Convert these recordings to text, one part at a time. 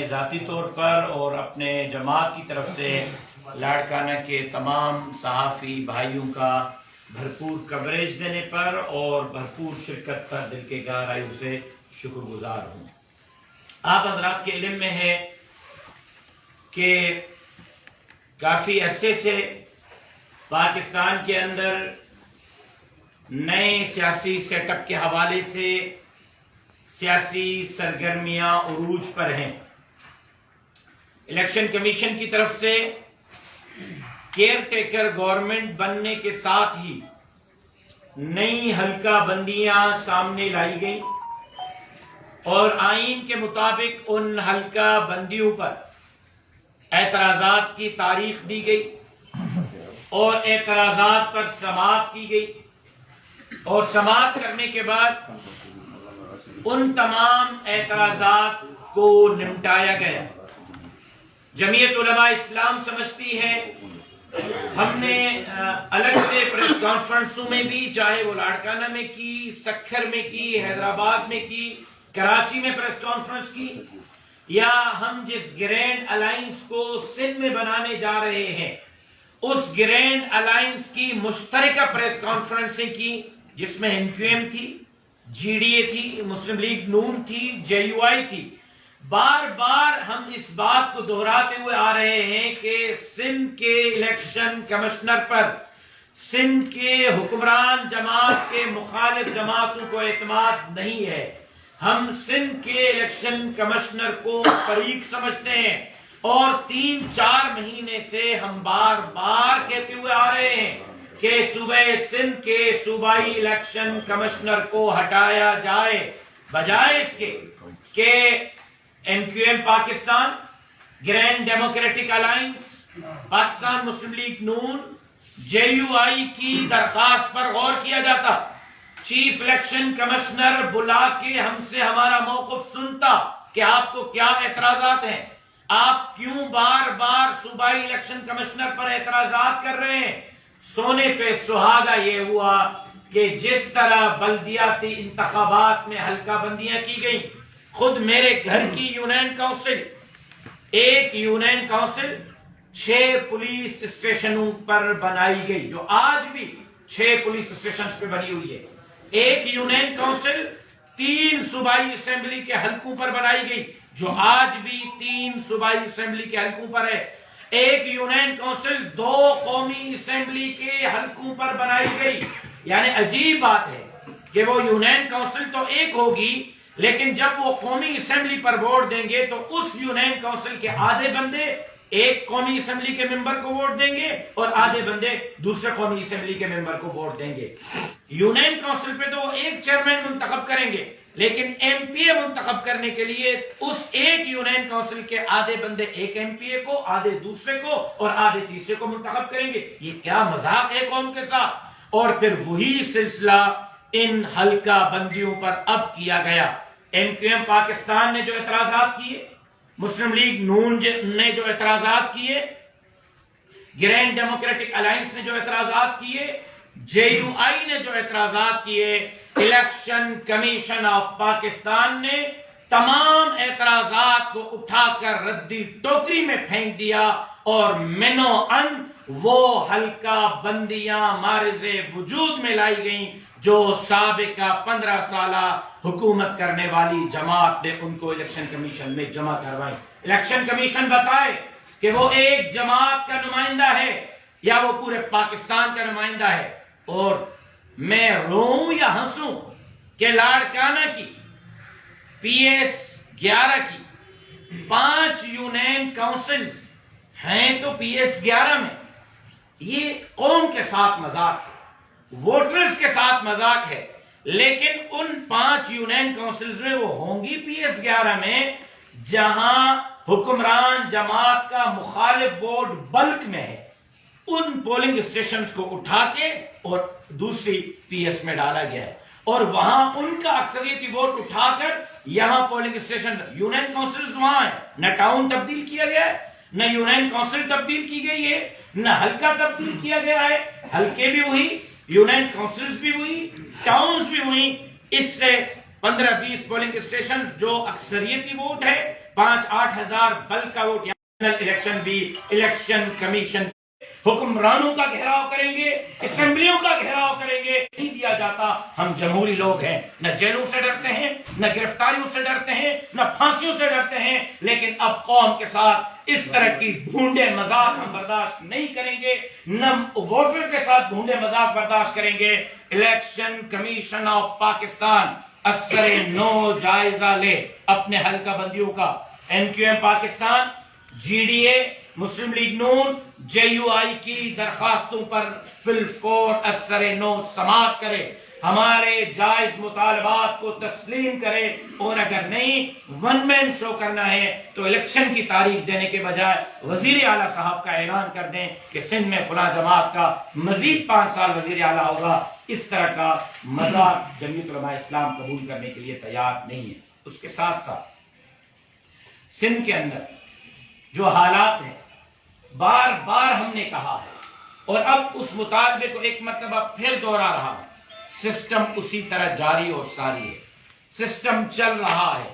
ذاتی طور پر اور اپنے جماعت کی طرف سے لاڑکانہ کے تمام صحافی بھائیوں کا بھرپور کوریج دینے پر اور بھرپور شرکت پر دل کے گہرائیوں سے شکر گزار ہوں۔ آپ حضرات کے علم میں ہے کہ کافی عرصے سے پاکستان کے اندر نئے سیاسی سیٹ اپ کے حوالے سے سیاسی سرگرمیاں عروج پر ہیں۔ الیکشن کمیشن کی طرف سے کیئر ٹیکر گورنمنٹ بننے کے ساتھ ہی نئی حلقہ بندیاں سامنے لائی گئیں اور آئین کے مطابق ان حلقہ بندیوں پر اعتراضات کی تاریخ دی گئی اور اعتراضات پر سماعت کی گئی اور سماعت کرنے کے بعد ان تمام اعتراضات کو نمٹایا گیا۔ جمعیت علماء اسلام سمجھتی ہے، ہم نے الگ سے پریس کانفرنسوں میں بھی، چاہے وہ لاڑکانہ میں کی، سکھر میں کی، حیدرآباد میں کی، کراچی میں پریس کانفرنس کی، یا ہم جس گرینڈ الائنس کو سندھ میں بنانے جا رہے ہیں اس گرینڈ الائنس کی مشترکہ پریس کانفرنسیں کی، جس میں MQM تھی، GDA تھی، مسلم لیگ نون تھی، JUI تھی۔ بار بار ہم اس بات کو دہراتے ہوئے آ رہے ہیں کہ سندھ کے الیکشن کمشنر پر سندھ کے حکمران جماعت کے مخالف جماعتوں کو اعتماد نہیں ہے۔ ہم سندھ کے الیکشن کمشنر کو فریق سمجھتے ہیں اور 3-4 مہینے سے ہم بار بار کہتے ہوئے آ رہے ہیں کہ صوبہ سندھ کے صوبائی الیکشن کمشنر کو ہٹایا جائے، بجائے اس کے کہ MQM Pakistan, grand democratic alliance, Pakistan Muslim league نون، JUI کی درخواست پر غور کیا جاتا، چیف الیکشن کمشنر بلا کے ہم سے ہمارا موقف سنتا کہ آپ کو کیا اعتراضات ہیں، آپ کیوں بار بار صوبائی الیکشن کمشنر پر اعتراضات کر رہے ہیں۔ سونے پہ سہاگا یہ ہوا کہ جس طرح بلدیاتی انتخابات میں حلقہ بندیاں کی گئیں، خود میرے گھر کی یونین کونسل، ایک یونین کونسل 6 پولیس اسٹیشنوں پر بنائی گئی، جو آج بھی 6 پولیس اسٹیشنز پہ بنی ہوئی ہے۔ ایک یونین کونسل 3 صوبائی اسمبلی کے حلقوں پر بنائی گئی، جو آج بھی 3 صوبائی اسمبلی کے حلقوں پر ہے۔ ایک یونین کونسل 2 قومی اسمبلی کے حلقوں پر بنائی گئی۔ یعنی عجیب بات ہے کہ وہ یونین کونسل تو ایک ہوگی، لیکن جب وہ قومی اسمبلی پر ووٹ دیں گے تو اس یونین کونسل کے آدھے بندے ایک قومی اسمبلی کے ممبر کو ووٹ دیں گے اور آدھے بندے دوسرے قومی اسمبلی کے ممبر کو ووٹ دیں گے۔ یونین کونسل پہ تو وہ ایک چیئرمین منتخب کریں گے، لیکن MPA منتخب کرنے کے لیے اس ایک یونین کونسل کے آدھے بندے ایک MPA کو، آدھے دوسرے کو اور آدھے تیسرے کو منتخب کریں گے۔ یہ کیا مذاق ہے قوم کے ساتھ؟ اور پھر وہی سلسلہ ان حلقہ بندیوں پر اب کیا گیا۔ MQM پاکستان نے جو اعتراضات کیے، مسلم لیگ نون نے جو اعتراضات کیے، گرینڈ ڈیموکریٹک الائنس نے جو اعتراضات کیے، JUI نے جو اعتراضات کیے، الیکشن کمیشن آف پاکستان نے تمام اعتراضات کو اٹھا کر ردی ٹوکری میں پھینک دیا اور منو ان وہ حلقہ بندیاں مارز وجود میں لائی گئیں جو سابقہ 15 سالہ حکومت کرنے والی جماعت نے ان کو الیکشن کمیشن میں جمع کروائیں۔ الیکشن کمیشن بتائے کہ وہ ایک جماعت کا نمائندہ ہے یا وہ پورے پاکستان کا نمائندہ ہے۔ اور میں روؤں یا ہنسوں کہ لاڑکانہ کی PS 11 کی 5 یونین کونسلز ہیں تو PS 11 میں یہ قوم کے ساتھ مذاق ہے، ووٹرز کے ساتھ مذاق ہے، لیکن ان 5 یونین کونسلز میں وہ ہوں گی PS 11 میں جہاں حکمران جماعت کا مخالف ووٹ بلک میں ہے۔ ان پولنگ اسٹیشنز کو اٹھا کے اور دوسری PS میں ڈالا گیا ہے اور وہاں ان کا اکثریتی ووٹ اٹھا کر یہاں پولنگ اسٹیشن، یونین کونسلز وہاں ہیں، نہ ٹاؤن تبدیل کیا گیا ہے، نہ یونین کونسل تبدیل کی گئی ہے، نہ حلقہ تبدیل کیا گیا ہے، حلقے بھی وہی، یونین کونسلز بھی وہی، ٹاؤنز بھی وہی۔ اس سے 15-20 پولنگ اسٹیشن جو اکثریتی ووٹ ہے 5-8 ہزار بلک کا ووٹ الیکشن بھی الیکشن کمیشن حکمرانوں کا گھیراؤ کریں گے, اسمبلیوں کا گھیراؤ کریں گے, نہیں دیا جاتا. ہم جمہوری لوگ ہیں, نہ جیلوں سے ڈرتے ہیں, نہ گرفتاریوں سے ڈرتے ہیں, نہ پھانسیوں سے ڈرتے ہیں, لیکن اب قوم کے ساتھ اس طرح کی بھونڈے مذاق ہم برداشت نہیں کریں گے, نہ ووٹر کے ساتھ بھونڈے مذاق برداشت کریں گے. الیکشن کمیشن آف پاکستان اثر نو جائزہ لے اپنے حلقہ بندیوں کا. NQM پاکستان, GDA, مسلم لیگ نون, JUI کی درخواستوں پر فی الفور اثر نو سماعت کرے, ہمارے جائز مطالبات کو تسلیم کرے, اور اگر نہیں ون مین شو کرنا ہے تو الیکشن کی تاریخ دینے کے بجائے وزیر اعلیٰ صاحب کا اعلان کر دیں کہ سندھ میں فلاں جماعت کا مزید 5 سال وزیر اعلیٰ ہوگا. اس طرح کا مذاق جمعیت علماء اسلام قبول کرنے کے لیے تیار نہیں ہے. اس کے ساتھ ساتھ سندھ کے اندر جو حالات ہیں, بار بار ہم نے کہا ہے اور اب اس مطالبے کو ایک مرتبہ پھر دوہرا رہا ہوں, سسٹم اسی طرح جاری اور ساری ہے. سسٹم چل رہا ہے,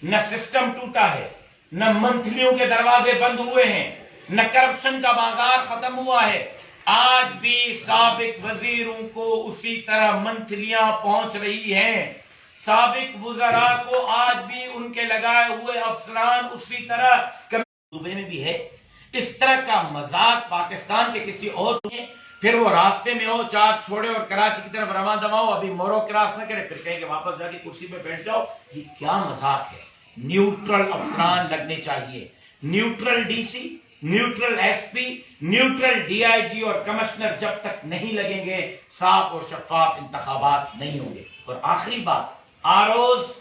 نہ سسٹم ٹوٹا ہے, نہ منتھلیوں کے دروازے بند ہوئے ہیں, نہ کرپشن کا بازار ختم ہوا ہے. آج بھی سابق وزیروں کو اسی طرح منتھلیاں پہنچ رہی ہیں, سابق وزراء کو آج بھی ان کے لگائے ہوئے افسران اسی طرح صوبے میں بھی ہے. اس طرح کا مذاق پاکستان کے کسی اور میں, پھر وہ راستے میں ہو, چار چھوڑے اور کراچی کی طرف رواں دواں ہو, ابھی مورو کراس نہ کرے, پھر کہیں کہ واپس جا کے کرسی پہ بیٹھ جاؤ. یہ کیا مذاق ہے؟ نیوٹرل افسران لگنے چاہیے, neutral DC, neutral SP, neutral DIG اور کمشنر جب تک نہیں لگیں گے صاف اور شفاف انتخابات نہیں ہوں گے. اور آخری بات, ROs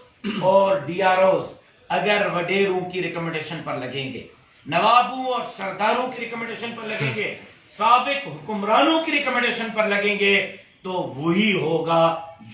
اور DROs اگر وڈیروں کی ریکمنڈیشن پر لگیں گے, نوابوں اور سرداروں کی ریکمنڈیشن پر لگیں گے, سابق حکمرانوں کی ریکمنڈیشن پر لگیں گے, تو وہی ہوگا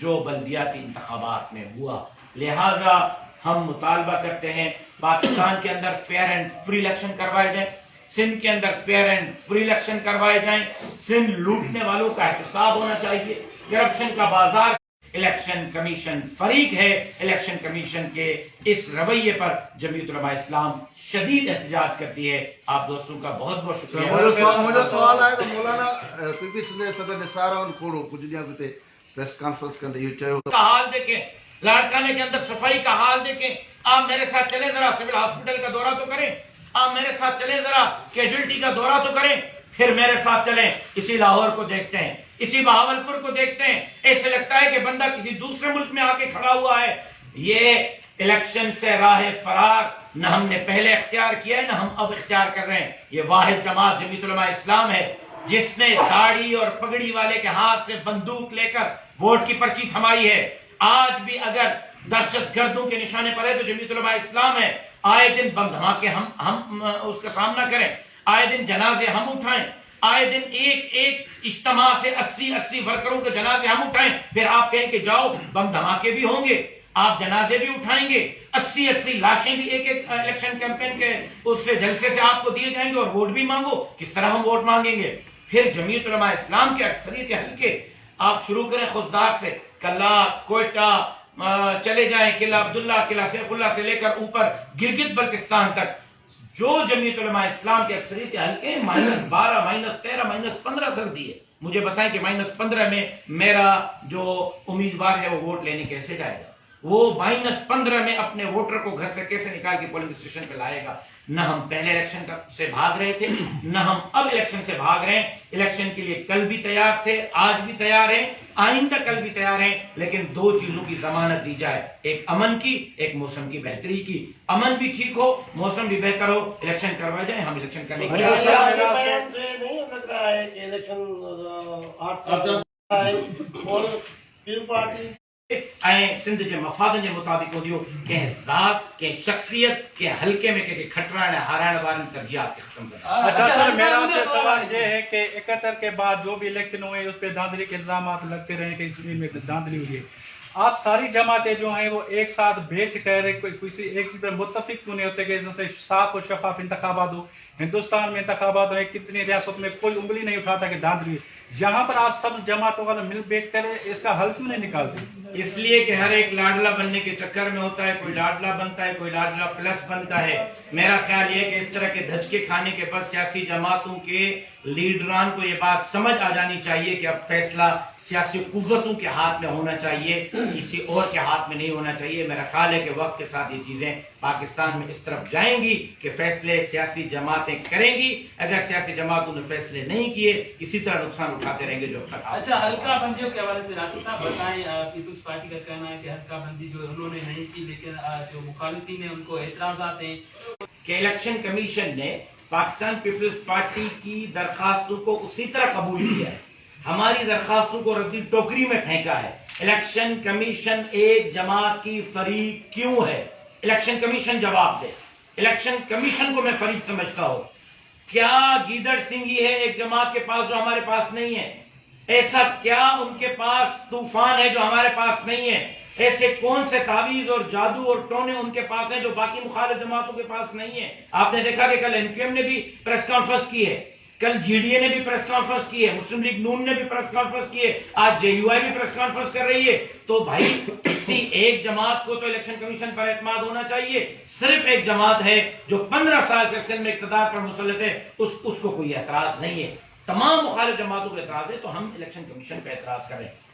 جو بلدیاتی انتخابات میں ہوا. لہذا ہم مطالبہ کرتے ہیں پاکستان کے اندر فیئر اینڈ فری الیکشن کروائے جائیں, سندھ کے اندر فیئر اینڈ فری الیکشن کروائے جائیں. سندھ لوٹنے والوں کا احتساب ہونا چاہیے, کرپشن کا بازار. الیکشن کمیشن فریق ہے, الیکشن کمیشن کے اس رویے پر جمعیت علماء اسلام شدید احتجاج کرتی ہے. آپ دوستوں کا بہت بہت شکریہ. مجھے سوال ہے تو مولانا PPC نے صدر نثار ان کو کچھ دن اگتے پریس کانفرنس کرتے یہ چاہیے کا حال دیکھیں, لاڑکانے کے اندر صفائی کا حال دیکھیں. آپ میرے ساتھ چلیں ذرا, سول ہاسپٹل کا دورہ تو کریں. آپ میرے ساتھ چلیں ذرا, کیجولٹی کا دورہ تو کریں. پھر میرے ساتھ چلیں, اسی لاہور کو دیکھتے ہیں, اسی بہاولپور کو دیکھتے ہیں. ایسے لگتا ہے کہ بندہ کسی دوسرے ملک میں آ کے کھڑا ہوا ہے. یہ الیکشن سے راہ فرار نہ ہم نے پہلے اختیار کیا ہے, نہ ہم اب اختیار کر رہے ہیں. یہ واحد جماعت جمعیت علماء اسلام ہے جس نے داڑھی اور پگڑی والے کے ہاتھ سے بندوق لے کر ووٹ کی پرچی تھمائی ہے. آج بھی اگر دہشت گردوں کے نشانے پر ہے تو جمعیت علماء اسلام ہے. آئے دن بم دھماکے ہم اس کا سامنا کریں, آئے دن جنازے ہم اٹھائیں, آئے دن ایک اجتماع سے 80 ورکروں کے جنازے ہم اٹھائیں. پھر آپ کہیں کہ جاؤ بم دھماکے بھی ہوں گے, آپ جنازے بھی اٹھائیں گے, 80 لاشیں بھی ایک الیکشن کیمپین کے اس سے جلسے سے آپ کو دیے جائیں گے, اور ووٹ بھی مانگو. کس طرح ہم ووٹ مانگیں گے؟ پھر جمعیت علماء اسلام کے اکثریت حلقے آپ شروع کریں خضدار سے, کلات, کوئٹہ چلے جائیں, قلعہ عبداللہ, قلعہ سیف اللہ سے لے کر اوپر گلگت بلتستان تک, جو جمعیت علماء اسلام کے اکثریت حلقے -12, -13, -15 سردی ہے. مجھے بتائیں کہ -15 میں میرا جو امیدوار ہے وہ ووٹ لینے کیسے جائے گا؟ وہ -15 میں اپنے ووٹر کو گھر سے کیسے نکال کے پولنگ اسٹیشن پہ لائے گا؟ نہ ہم پہلے الیکشن سے بھاگ رہے تھے, نہ ہم اب الیکشن سے بھاگ رہے ہیں. الیکشن کے لیے کل بھی تیار تھے, آج بھی تیار ہیں, آئندہ کل بھی تیار ہیں, لیکن 2 چیزوں کی ضمانت دی جائے, ایک امن کی, ایک موسم کی بہتری کی. امن بھی ٹھیک ہو, موسم بھی بہتر ہو, الیکشن کروائے جائیں. ہم الیکشن کرنے کے لیے سندھ کے مفاد کے مطابق ہو کہ ذات کے شخصیت کے حلقے میں کہ کھٹرائن ہارائن والی ترجیحات کے ختم کرنا. اچھا سر, میرا آپ سے سوال یہ ہے کہ 71 کے بعد جو بھی الیکشن ہوئے اس پہ دھاندلی کے الزامات لگتے رہے کہ اس میں دھاندلی ہوئی ہے. آپ ساری جماعتیں جو ہیں وہ ایک ساتھ بیٹھ کر کسی ایک چیز پر متفق کیوں نہیں ہوتے کہ جیسے صاف و شفاف انتخابات ہو؟ ہندوستان میں انتخابات ہیں، کتنی ریاست میں کوئی انگلی نہیں اٹھاتا کہ دھاندلی، یہاں پر آپ سب جماعتوں والا مل بیٹھ کر اس کا حل کیوں نہیں نکالتے؟ اس لیے کہ ہر ایک لاڈلا بننے کے چکر میں ہوتا ہے، کوئی لاڈلا بنتا ہے، کوئی لاڈلا پلس بنتا ہے۔ میرا خیال یہ ہے کہ اس طرح کے دھچکے کھانے کے بعد سیاسی جماعتوں کے لیڈران کو یہ بات سمجھ آ جانی چاہیے کہ اب فیصلہ سیاسی قوتوں کے ہاتھ میں ہونا چاہیے، کسی اور کے ہاتھ میں نہیں ہونا چاہیے۔ میرا خیال ہے کہ وقت کے ساتھ یہ چیزیں پاکستان میں اس طرف جائیں گی کہ فیصلے سیاسی جماعتیں کریں گی۔ اگر سیاسی جماعتوں نے فیصلے نہیں کیے، اسی طرح نقصان اٹھاتے رہیں گے جو اچھا، حلقہ بندیوں کے حوالے سے راشد صاحب بتائیں، پیپلز پارٹی کا کہنا ہے کہ حلقہ بندی جو انہوں نے نہیں کی، لیکن جو مخالفین ہیں ان کو اعتراضات ہیں کہ الیکشن کمیشن نے پاکستان پیپلز پارٹی کی درخواستوں کو اسی طرح قبول کیا ہے، ہماری درخواستوں کو ردی ٹوکری میں پھینکا ہے۔ الیکشن کمیشن ایک جماعت کی فریق کیوں ہے؟ الیکشن کمیشن جواب دے۔ الیکشن کمیشن کو میں فریق سمجھتا ہوں۔ کیا گیدڑ سنگھی ہے ایک جماعت کے پاس جو ہمارے پاس نہیں ہے؟ ایسا کیا ان کے پاس طوفان ہے جو ہمارے پاس نہیں ہے؟ ایسے کون سے تعویذ اور جادو اور ٹونے ان کے پاس ہیں جو باقی مخالف جماعتوں کے پاس نہیں ہے؟ آپ نے دیکھا کہ کل NQM نے بھی پریس کانفرنس کی ہے، کل GDA نے بھی پریس کانفرنس کی ہے، مسلم لیگ نون نے بھی پریس کانفرنس کی ہے، آج JUI بھی پریس کانفرنس کر رہی ہے۔ تو بھائی کسی ایک جماعت کو تو الیکشن کمیشن پر اعتماد ہونا چاہیے۔ صرف ایک جماعت ہے جو 15 سال سے سندھ میں اقتدار پر مسلط ہے، اس کو کوئی اعتراض نہیں ہے۔ تمام مخالف جماعتوں کو اعتراض ہے، تو ہم الیکشن کمیشن پہ اعتراض کر رہے ہیں۔